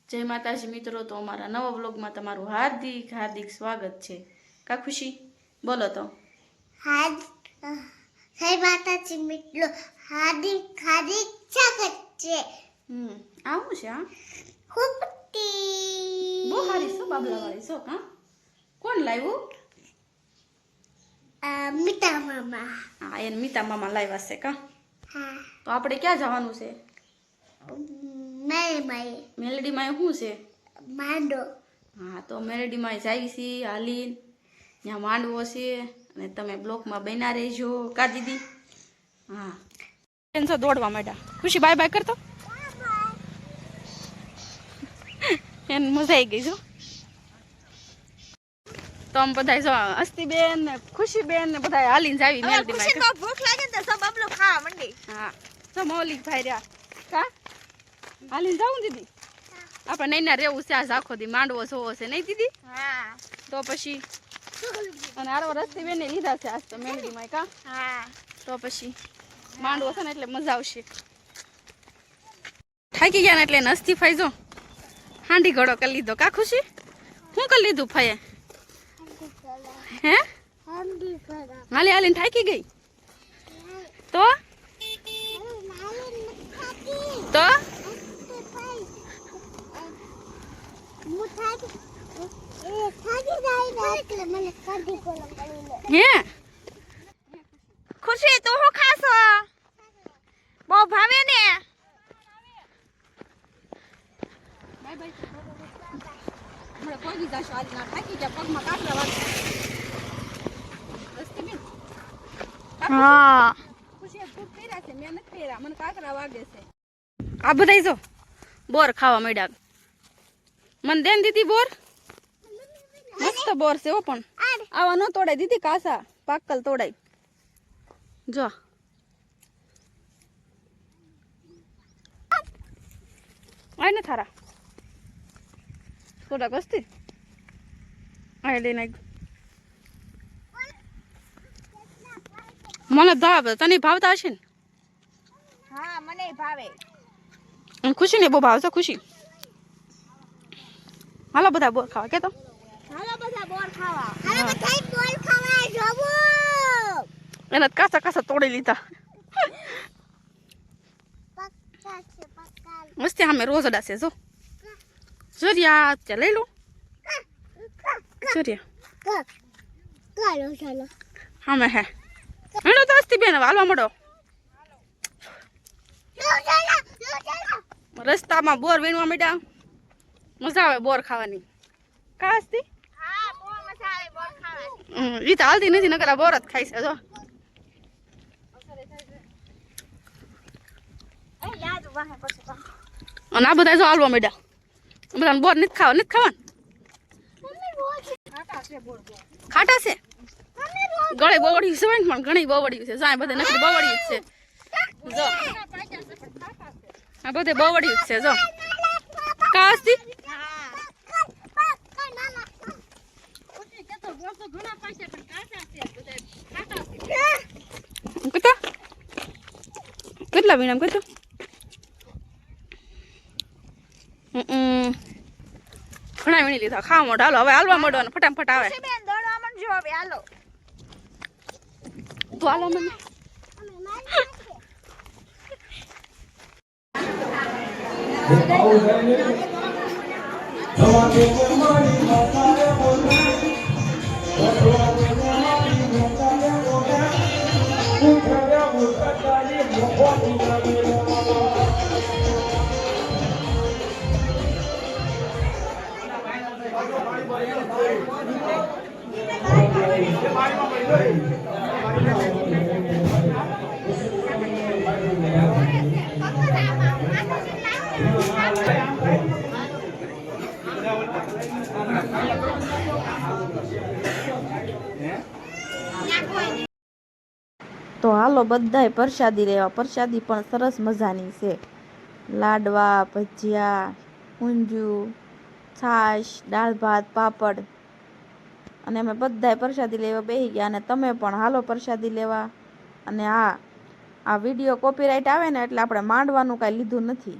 જય માતાજી મિત્રો, તો અમારા નવા વ્લોગમાં તમારું હાર્દિક હાર્દિક સ્વાગત છે. કા ખુશી બોલો તો. જય માતાજી મિત્રો, હાર્દિક હાર્દિક સ્વાગત છે. આવું છે. હા ખૂબટી બહુ સારી છો, બાબલા વાળી છો. હા કોણ લાવ્યું? મીઠા મામા. હા એને મીતા મામા લાવ્યા છે. કા હા તો આપણે ક્યાં જવાનું છે? મેલડીમાં શું છે? માંડો. હા તો મેલડીમાં જાય છે હાલીને, ત્યાં માંડવો છે અને તમે બ્લોકમાં બન્યા રહેજો. કા દીદી? હા એનસો દોડવા માંડ્યા. ખુશી બાય બાય કરતો એને મજા આવી ગઈ. જો તો આમ બધા જો અસ્તીબેન ને ખુશીબેન ને બધા હાલીને જાવી મેલડીમાં. ખુશી તો ભૂખ લાગે ને તો સબ બબલો ખાવા માંડી. હા તો મૌલિક ભાઈ રહ્યા. કા હાલીને જાવું દીદી? આપણે નૈના રહેવું છે આજ આખો દી. માંડવો જોવો છે નહીં દીદી? હા તો પછી અને આરો રસ્તી બેને લીધા છે આજ તો મેલડીમાં. કા હા તો પછી માંડવો છે ને એટલે મજા આવશે. થાકી ગયા ને એટલે નસ્તી ફાઈ જો હાંડી ઘડો કરી લીધો. કા ખુશી શું કરી લીધું ફાઈએ? હે હાલી હાલીને થાકી ગઈ તો તો હે ખુશી તું શું ખાશો? બહુ ભાવે ને? Bye bye. હમણાં કોઈ દી જાશું આજ ના થાકી ગયા. પગમાં કાકરા વાગે. રસ્તી બેન હા ખુશી ખૂબ કર્યા છે, મેં નથી કર્યા. મને કાકરા વાગે છે. આ બધા જો બોર ખાવા માંડ્યા. મને દેન દીધી બોર. મસ્ત બોર છે હો, પણ આવા ન તોડાય દીદી. કાસા પાકલ તોડાય. જો આય ને થારા થોડાક વસ્તી આય લઈને મને ભાવે. તને ભાવતા હશે ને? હા મને ભાવે. અને ખુશી ને બહુ ભાવ છે. ખુશી હાલો બધા બોર ખાવા કે તો. હાલો બધા બોર ખાવા. હાલો બધા બોર ખાવા જોવો. એને કાસા કાસા તોડી લીધા. મસ્તી સામે રોજડા છે. જો જોરિયા ત્યાં લઈ લો. જોરિયા ચાલો ચાલો સામે હે હેડો તો અસ્તી બેન હાલવા મળો. રસ્તામાં બોર વીણવા માંડ્યા. મજા આવે બોર ખાવાની. કા અસ્તી? હા બહુ મજા આવે બોર ખાવાની. ઈ તો હાલતી નથી, નકર આ બોર જ ખાઈ છે. જો એ યાદ વાહે પછી અને આ બધા જો હાલવા માંડ્યા. બધાને બોર નથી ખાવા. નથી ખાવાનું. મમ્મી રોજ ખાટા છે બોર. ખાટા છે. મમ્મી રોજ ગળે બવડ્યું છે પણ ઘણી બવડ્યું છે. જાય બધે નકરી બવડ્યું જ છે. જો આ બધે બવડ્યું જ છે. જો કા અસ્તી? કેટલા વીણામ કહેતો? ઘણા વીણી લીધા. ખાવા મોઢ હાલો હવે હાલવા મોઢો ને ફટાફટ આવે. બેન દોડવા માંડજો હવે હાલો. તો હાલો મને તો હાલો બધાય પ્રસાદી લેવા. પ્રસાદી પણ સરસ મજાની છે. લાડવા, ભજીયા, ઊંધિયું, છાશ, દાળ ભાત, પાપડ અને અમે બધાય પ્રસાદી લેવા બેસી ગયા. અને તમે પણ હાલો પ્રસાદી લેવા. અને આ વિડીયો કોપીરાઇટ આવે ને એટલે આપણે માંડવાનું કાંઈ લીધું નથી.